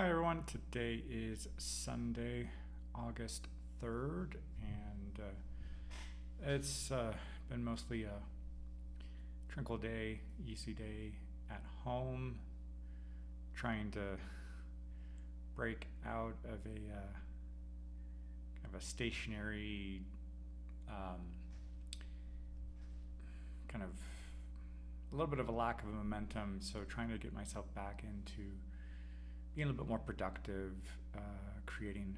Hi everyone, today is Sunday, August 3rd, and it's been mostly a tranquil day, easy day at home, trying to break out of a kind of a stationary, um, kind of a little bit of a lack of momentum, so trying to get myself back into being a little bit more productive, creating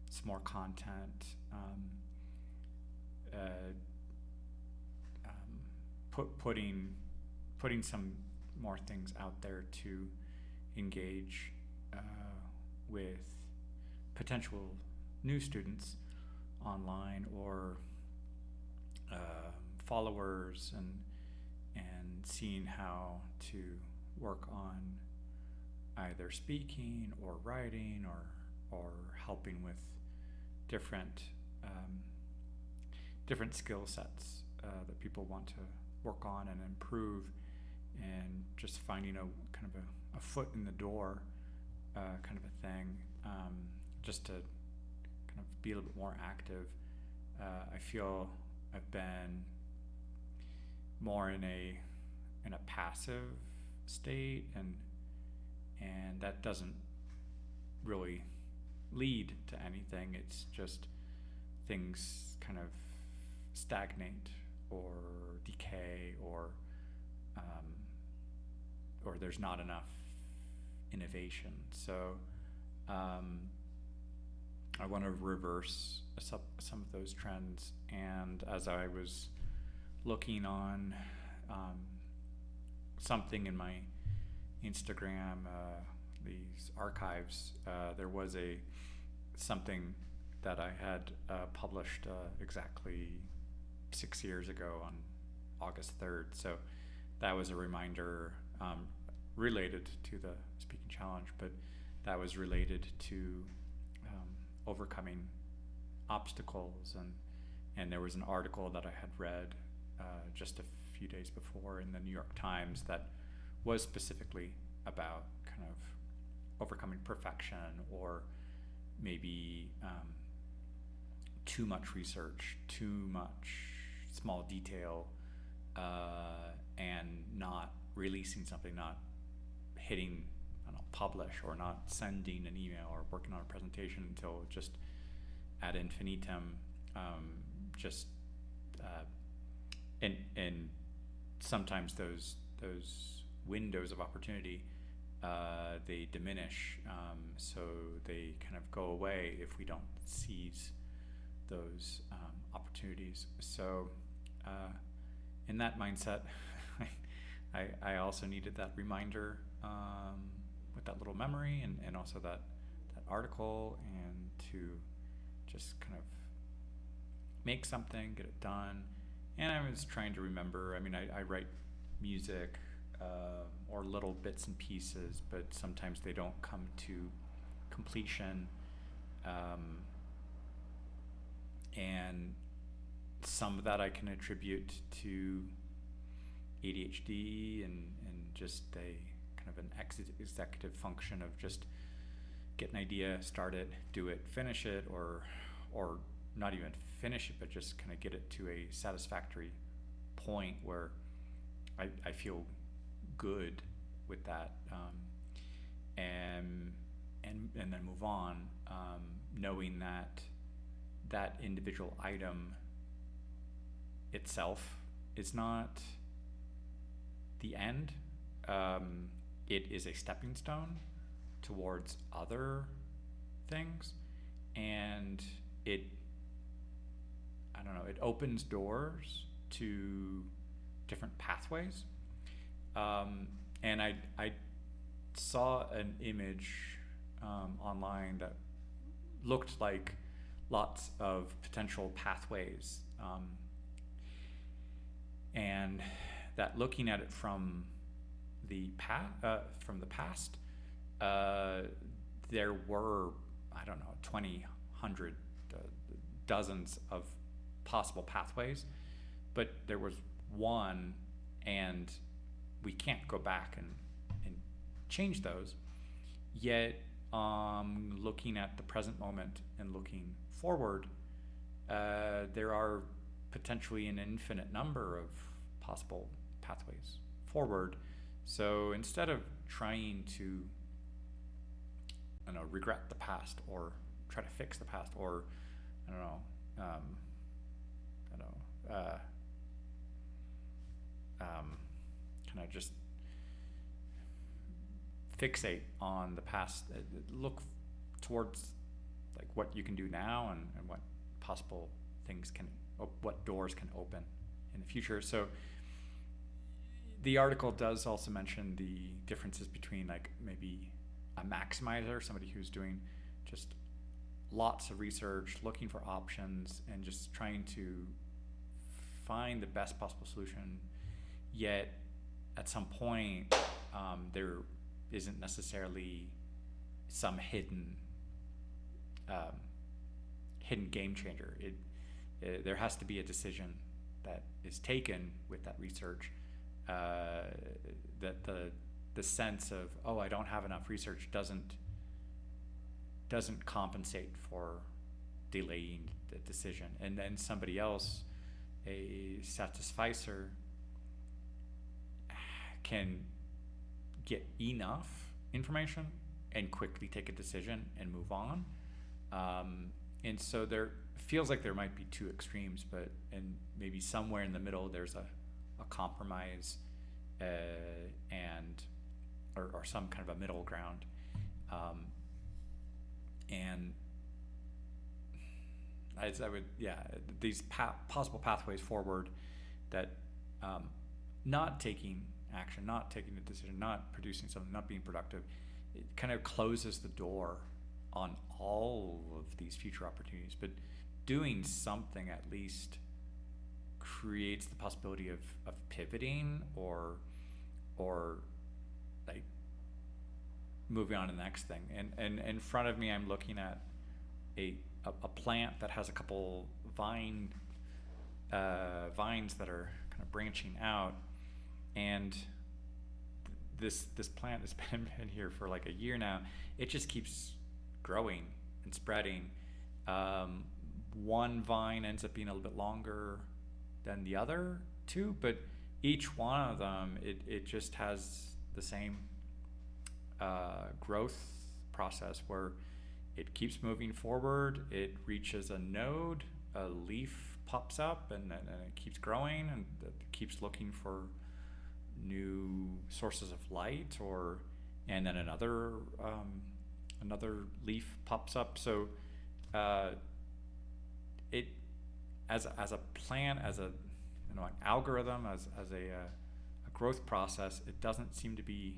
some more content, uh, putting some more things out there to engage with potential new students online or followers, and seeing how to work on either speaking or writing or helping with different different skill sets that people want to work on and improve, and just finding a kind of a foot in the door kind of a thing, just to kind of be a little bit more active. I feel I've been more in a passive state, and that doesn't really lead to anything. It's just things kind of stagnate or decay, or there's not enough innovation. So I want to reverse some of those trends. And as I was looking on something in my Instagram, these archives, there was something that I had published exactly 6 years ago on August 3rd. So that was a reminder, related to the speaking challenge, but that was related to overcoming obstacles, and there was an article that I had read just a few days before in the New York Times that was specifically about kind of overcoming perfection, or maybe too much research, too much small detail, and not releasing something, not hitting, I don't know, publish, or not sending an email or working on a presentation until just ad infinitum, just and sometimes those windows of opportunity, they diminish, so they kind of go away if we don't seize those opportunities. So in that mindset, I also needed that reminder, with that little memory, and also that article, and to just kind of make something, get it done. And I was trying to remember, I mean, I write music, or little bits and pieces, but sometimes they don't come to completion, and some of that I can attribute to ADHD, and just a kind of an executive function of just get an idea, start it, do it, finish it, or not even finish it, but just kind of get it to a satisfactory point where I feel good with that, and then move on, knowing that individual item itself is not the end. It is a stepping stone towards other things, and it opens doors to different pathways. And I saw an image online that looked like lots of potential pathways, and that looking at it from the past, there were, I don't know, 20, 100, dozens of possible pathways, but there was one, and we can't go back and change those. Yet, looking at the present moment and looking forward, there are potentially an infinite number of possible pathways forward. So instead of trying to, I don't know, regret the past or try to fix the past, or I don't know, I don't know, kind of just fixate on the past, look towards like what you can do now, and what possible things can, what doors can open in the future. So the article does also mention the differences between like maybe a maximizer, somebody who's doing just lots of research, looking for options, and just trying to find the best possible solution. Yet at some point, there isn't necessarily some hidden game changer. There has to be a decision that is taken with that research, that the sense of, oh, I don't have enough research doesn't compensate for delaying the decision, and then somebody else, a satisficer, can get enough information and quickly take a decision and move on. And so there feels like there might be two extremes, and maybe somewhere in the middle there's a compromise, and or some kind of a middle ground. And as I would, these possible pathways forward, that not taking action, not taking a decision, not producing something, not being productive, it kind of closes the door on all of these future opportunities. But doing something at least creates the possibility of pivoting, or like moving on to the next thing. And in front of me, I'm looking at a plant that has a couple vines that are kind of branching out, and this plant has been here for like a year now. It just keeps growing and spreading. One vine ends up being a little bit longer than the other two, but each one of them, it just has the same growth process where it keeps moving forward. It reaches a node, a leaf pops up, and it keeps growing, and it keeps looking for new sources of light, and then another leaf pops up. So it, as a plan, as a an algorithm, as a growth process, it doesn't seem to be,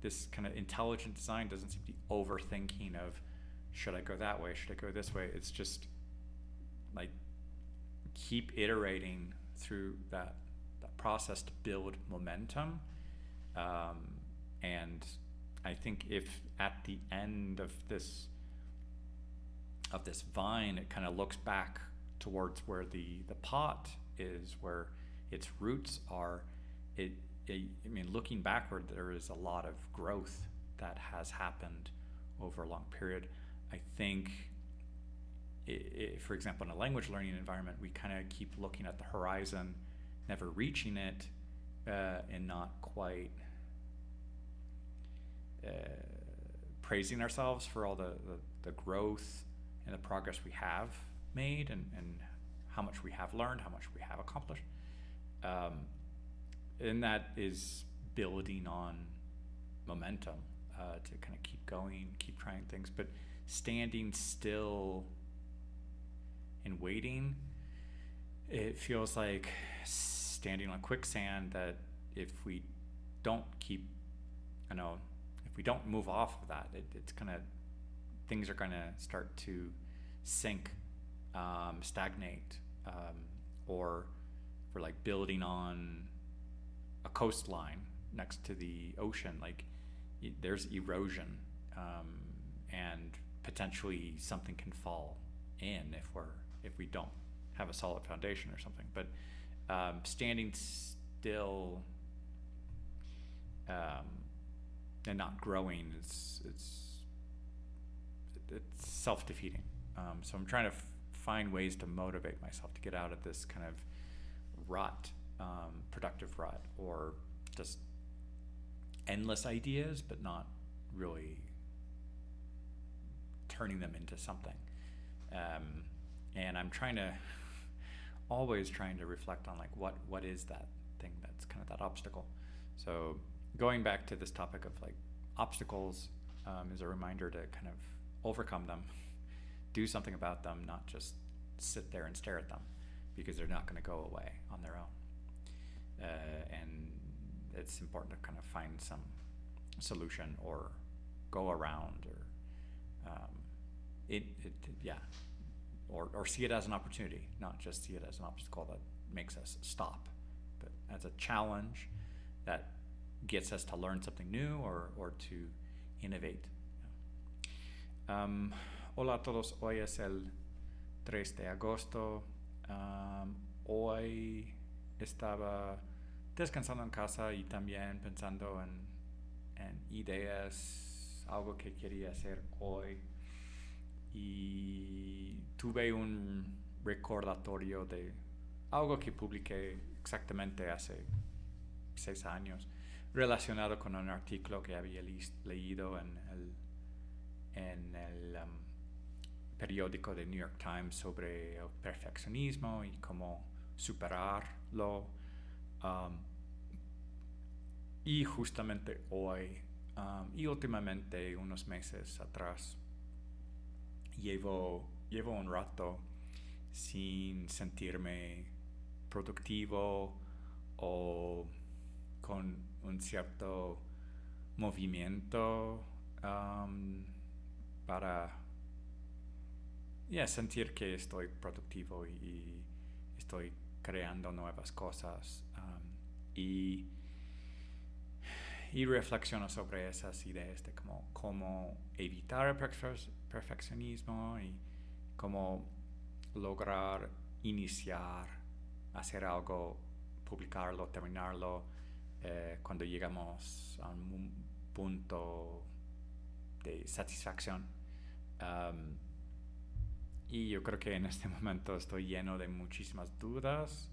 this kind of intelligent design doesn't seem to be overthinking of, should I go that way, should I go this way. It's just like keep iterating through that process to build momentum. And I think if at the end of this vine, it kind of looks back towards where the pot is, where its roots are, I mean, looking backward, there is a lot of growth that has happened over a long period. I think, for example, in a language learning environment, we kind of keep looking at the horizon, never reaching it, and not quite praising ourselves for all the growth and the progress we have made, and how much we have learned, how much we have accomplished. And that is building on momentum, to kind of keep going, keep trying things. But standing still and waiting, it feels like standing on quicksand, that if we don't keep, if we don't move off of that, it's gonna, things are gonna start to sink, stagnate, or for like building on a coastline next to the ocean, like there's erosion, and potentially something can fall in if we don't have a solid foundation or something. But standing still, and not growing, it's self-defeating. So I'm trying to find ways to motivate myself to get out of this kind of rut, productive rut, or just endless ideas, but not really turning them into something. And I'm always trying to reflect on like what is that thing that's kind of that obstacle. So going back to this topic of like obstacles is a reminder to kind of overcome them, do something about them, not just sit there and stare at them, because they're not going to go away on their own. And it's important to kind of find some solution or go around, or or see it as an opportunity, not just see it as an obstacle that makes us stop, but as a challenge that gets us to learn something new or to innovate. Hola a todos, hoy es el 3 de agosto. Hoy estaba descansando en casa y también pensando en ideas, algo que quería hacer hoy, y tuve un recordatorio de algo que publiqué exactamente hace 6 años, relacionado con un artículo que había leído en el periódico de New York Times sobre el perfeccionismo y cómo superarlo. Y justamente hoy, y últimamente unos meses atrás, llevo un rato sin sentirme productivo o con un cierto movimiento para sentir que estoy productivo y estoy creando nuevas cosas, y reflexiono sobre esas ideas de cómo evitar el perfeccionismo y cómo lograr iniciar, hacer algo, publicarlo, terminarlo, cuando llegamos a un punto de satisfacción. Y yo creo que en este momento estoy lleno de muchísimas dudas,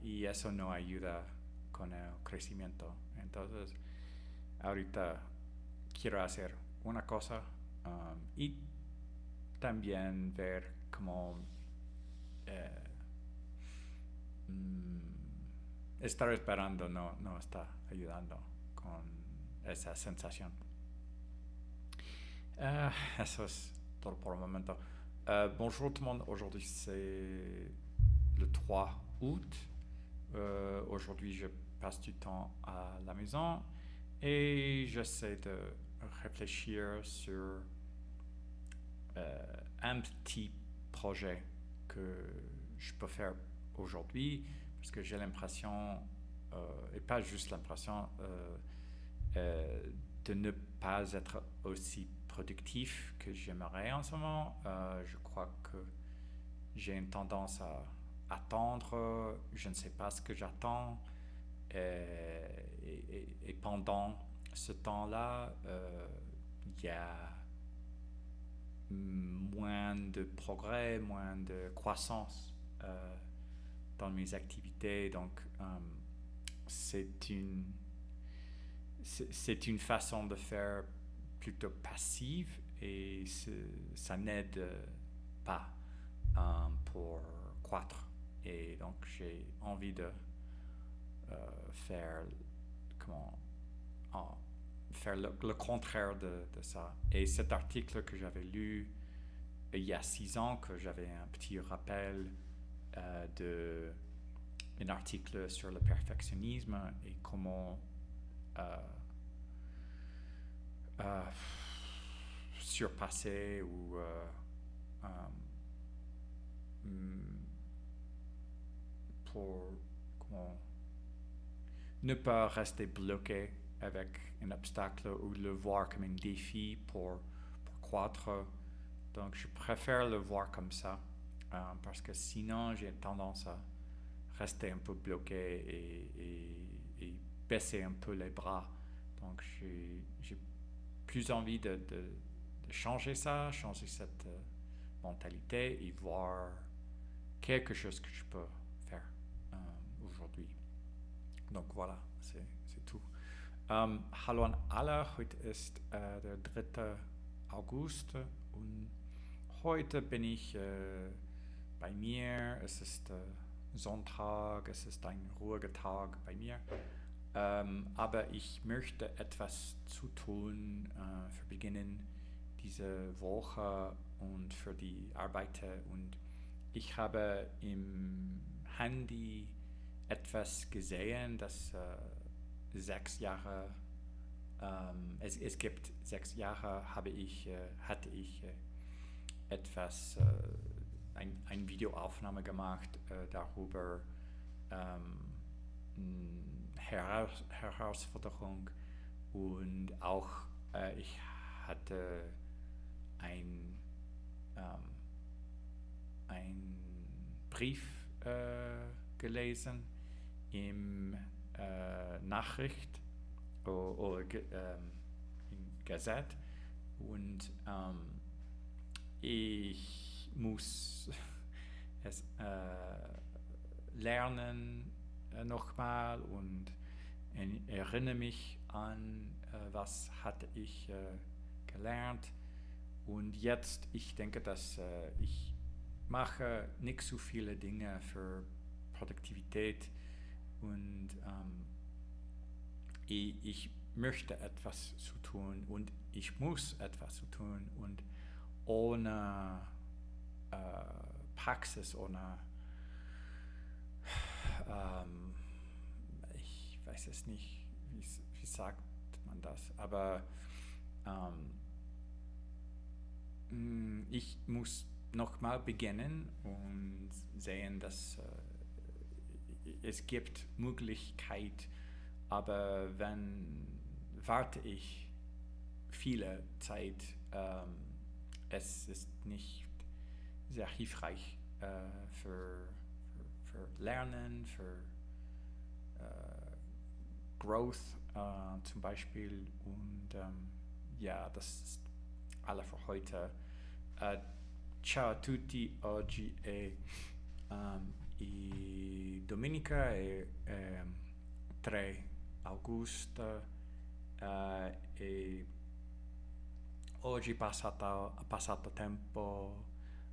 y eso no ayuda con el crecimiento. Entonces, ahorita quiero hacer una cosa, y también ver cómo estar esperando no está ayudando con esa sensación. Eso es todo por el momento. Bonjour tout le monde, aujourd'hui c'est le 3 août. Aujourd'hui je passe du temps à la maison et j'essaie de réfléchir sur un petit projet que je peux faire aujourd'hui, parce que j'ai l'impression, et pas juste l'impression, de ne pas être aussi productif que j'aimerais en ce moment. Je crois que j'ai une tendance à attendre, je ne sais pas ce que j'attends, et pendant ce temps-là, il y a moins de progrès, moins de croissance dans mes activités. Donc c'est une façon de faire plutôt passive, et ça n'aide pas pour croître. Et donc j'ai envie de faire le contraire de ça. Et cet article que j'avais lu il y a 6 ans, que j'avais un petit rappel d'un article sur le perfectionnisme et comment surpasser ou pour ne pas rester bloqué avec un obstacle ou le voir comme un défi pour croître. Donc je préfère le voir comme ça, parce que sinon j'ai tendance à rester un peu bloqué et baisser un peu les bras. Donc j'ai plus envie de changer ça, changer cette mentalité et voir quelque chose que je peux faire aujourd'hui. Donc voilà, c'est tout. Hallo an alle, heute ist der 3. August und heute bin ich bei mir. Es ist Sonntag, es ist ein ruhiger Tag bei mir. Aber ich möchte etwas zu tun für Beginnen diese Woche und für die Arbeit. Und ich habe im Handy etwas gesehen, das 6 Jahre, es gibt 6 Jahre, hatte ich etwas, eine Videoaufnahme gemacht darüber, Herausforderung und auch ich hatte ein Brief gelesen im Nachricht oder in Gazette und ich muss es lernen nochmal und erinnere mich an, was hatte ich gelernt. Und jetzt, ich denke, dass ich mache nicht so viele Dinge für Produktivität und ich möchte etwas zu tun und ich muss etwas zu tun und ohne Praxis, ohne ich weiß es nicht, wie sagt man das, aber ich muss nochmal beginnen und sehen, dass es gibt Möglichkeit, aber wenn warte ich viele Zeit, es ist nicht sehr hilfreich für Lernen, für Growth zum Beispiel. Und ja, das ist alle für heute. Ciao a tutti, oggi è domenica è 3 augusto e oggi passato tempo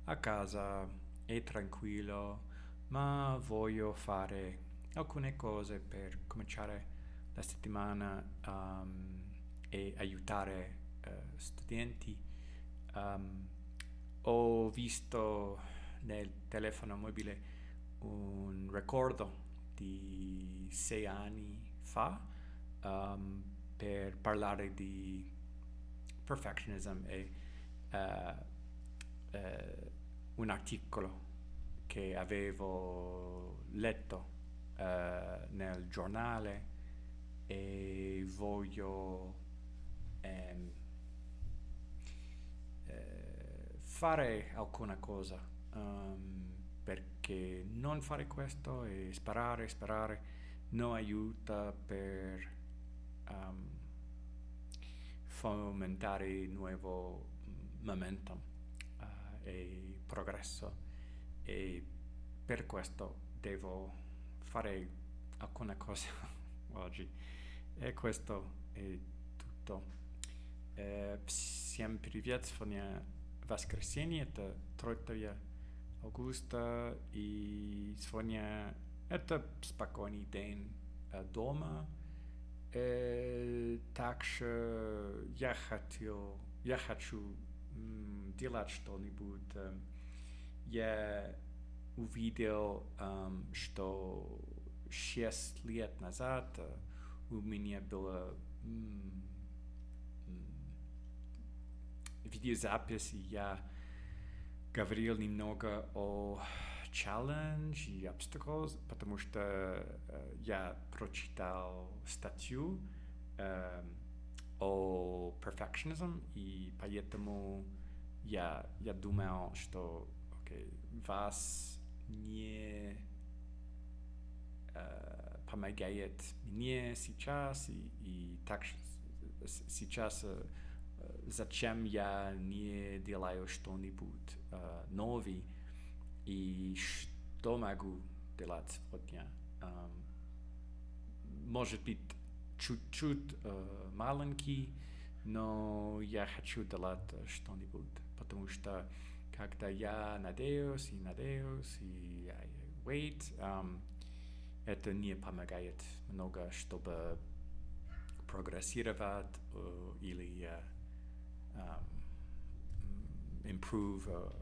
a casa, è tranquillo, ma voglio fare alcune cose per cominciare la settimana e aiutare studenti. Ho visto nel telefono mobile un ricordo di 6 anni fa per parlare di perfectionism e un articolo che avevo letto nel giornale e voglio fare alcuna cosa perché non fare questo e sperare non aiuta per fomentare nuovo momentum e progresso e per questo devo fare alcune cose oggi e questo è tutto. Всем привет, сегодня воскресенье, это 3 августа, и сегодня это спокойный день дома. Так что я хочу делать что-нибудь. Я увидел, что 6 лет назад у меня было видеозапись, и я говорил немного о challenge и obstacles, потому что я прочитал статью о perfectionism, и поэтому я думал, что вас не помогает мне сейчас, и так сейчас зачем я не делаю что-нибудь новый и что могу делать сегодня. Может быть, чуть-чуть маленький, но я хочу делать что-нибудь, потому что когда я надеюсь и I wait, это не помогает много, чтобы прогрессировать или improve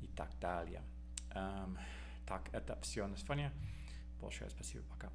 и так далее. Так, это все на сегодня. Большое спасибо, пока.